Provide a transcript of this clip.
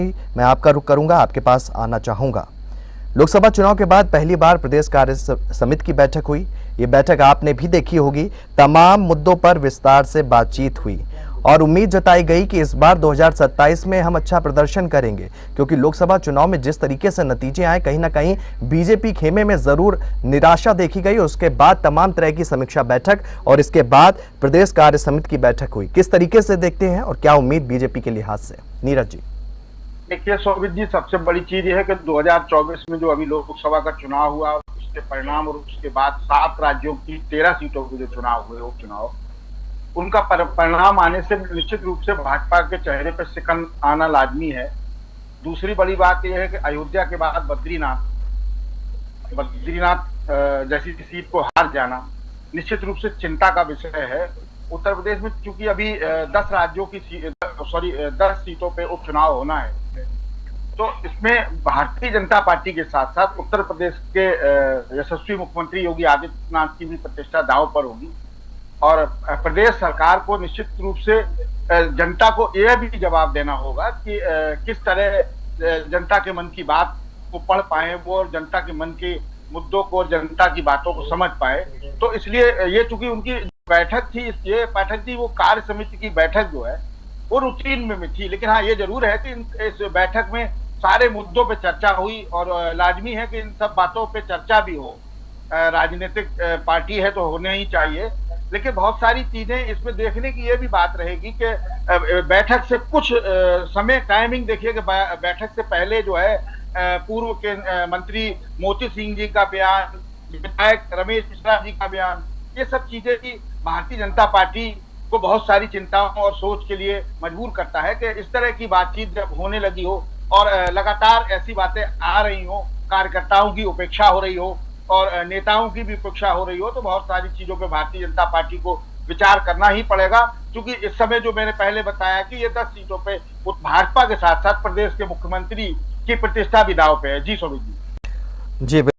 मैं आपका रुख करूंगा, आपके पास आना चाहूंगा। लोकसभा चुनाव के बाद पहली बार प्रदेश कार्य समिति की बैठक हुई। ये बैठक आपने भी देखी होगी। तमाम मुद्दों पर विस्तार से बातचीत हुई और उम्मीद जताई गई कि इस बार 2027 में हम अच्छा प्रदर्शन करेंगे, क्योंकि लोकसभा चुनाव में जिस तरीके से नतीजे आए, कहीं ना कहीं बीजेपी खेमे में जरूर निराशा देखी गई। उसके बाद तमाम तरह की समीक्षा बैठक और इसके बाद प्रदेश कार्य समिति की बैठक हुई। किस तरीके से देखते हैं और क्या उम्मीद बीजेपी के लिहाज से? नीरज जी। देखिए शोभित जी, सबसे बड़ी चीज यह है कि 2024 में जो अभी लोकसभा का चुनाव हुआ, उसके परिणाम और उसके बाद 7 राज्यों की 13 सीटों के जो चुनाव हुए, उपचुनाव, उनका परिणाम आने से निश्चित रूप से भाजपा के चेहरे पर सिकन आना लाजमी है। दूसरी बड़ी बात यह है कि अयोध्या के बाद बद्रीनाथ जैसी सीट को हार जाना निश्चित रूप से चिंता का विषय है। उत्तर प्रदेश में चूंकि अभी 10 सीटों पे उपचुनाव होना है, तो इसमें भारतीय जनता पार्टी के साथ साथ उत्तर प्रदेश के यशस्वी मुख्यमंत्री योगी आदित्यनाथ की भी प्रतिष्ठा दांव पर होगी और प्रदेश सरकार को निश्चित रूप से जनता को यह भी जवाब देना होगा कि किस तरह जनता के मन की बात को पढ़ पाए वो और जनता के मन के मुद्दों को, जनता की बातों को समझ पाए। तो इसलिए ये चूंकि उनकी बैठक थी, ये बैठक थी, वो कार्य समिति की बैठक जो है वो रूटीन में थी, लेकिन हाँ ये जरूर है कि इस बैठक में सारे मुद्दों पे चर्चा हुई और लाजमी है कि इन सब बातों पे चर्चा भी हो। राजनीतिक पार्टी है तो होने ही चाहिए, लेकिन बहुत सारी चीजें इसमें देखने की ये भी बात रहेगी कि बैठक से कुछ समय टाइमिंग देखिए कि बैठक से पहले जो है पूर्व के मंत्री मोती सिंह जी का बयान, विधायक रमेश मिश्रा जी का बयान, ये सब चीजें की भारतीय जनता पार्टी को बहुत सारी चिंताओं और सोच के लिए मजबूर करता है कि इस तरह की बातचीत जब होने लगी हो और लगातार ऐसी बातें आ रही हो, कार्यकर्ताओं की उपेक्षा हो रही हो और नेताओं की भी उपेक्षा हो रही हो, तो बहुत सारी चीजों पे भारतीय जनता पार्टी को विचार करना ही पड़ेगा। क्योंकि इस समय जो मैंने पहले बताया कि ये 10 सीटों पे भाजपा के साथ साथ प्रदेश के मुख्यमंत्री की प्रतिष्ठा भी दांव पे है। जी शोभित जी। जी।